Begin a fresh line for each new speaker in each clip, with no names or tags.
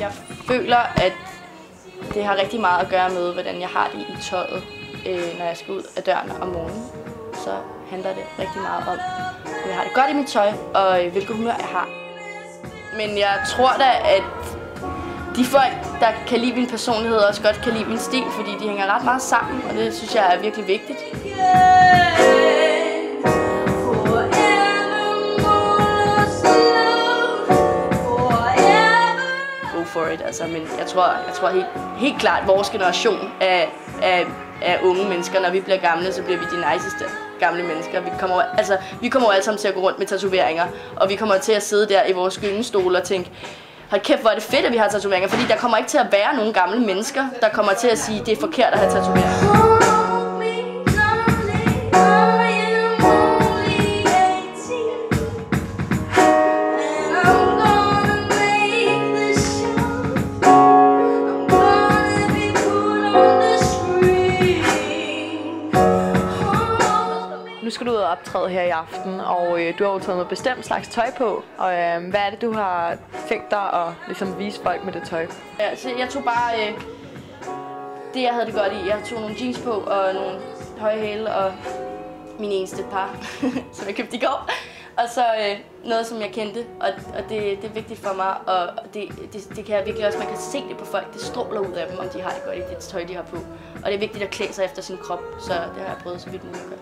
Jeg føler, at det har rigtig meget at gøre med, hvordan jeg har det i tøjet, når jeg skal ud af døren om morgenen. Så handler det rigtig meget om, at jeg har det godt i mit tøj, og hvilket humør jeg har. Men jeg tror da, at de folk, der kan lide min personlighed, også godt kan lide min stil, fordi de hænger ret meget sammen, og det synes jeg er virkelig vigtigt. Go for it, altså, men jeg tror helt klart, at vores generation af unge mennesker, når vi bliver gamle, så bliver vi de niceste gamle mennesker. Vi kommer alle sammen til at gå rundt med tatoveringer, og vi kommer til at sidde der i vores gyngestole og tænke, hold kæft, hvor er det fedt, at vi har tatoveringer, fordi der kommer ikke til at være nogen gamle mennesker, der kommer til at sige, at det er forkert at have tatoveringer.
Nu skal du ud og optræde her i aften, og du har jo taget noget bestemt slags tøj på. Og hvad er det, du har tænkt dig at ligesom vise folk med det tøj?
Ja, så jeg tog bare det, jeg havde det godt i. Jeg tog nogle jeans på og nogle høje hæle og min eneste par, som jeg købte i går. Og så noget, som jeg kendte, og det er vigtigt for mig, og det kan jeg virkelig også, man kan se det på folk, det stråler ud af dem, om de har det godt i det tøj, de har på. Og det er vigtigt at klæde sig efter sin krop, så det har jeg prøvet så vidt muligt at gøre.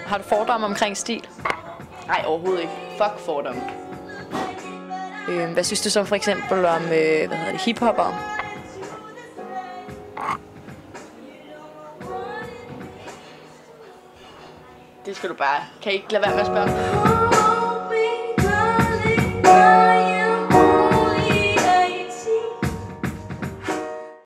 Har du fordomme omkring stil?
Nej, overhovedet ikke. Fuck fordomme.
Hvad synes du så for eksempel om hiphoppere?
Det skal du bare. Kan I ikke lade være med at spørge?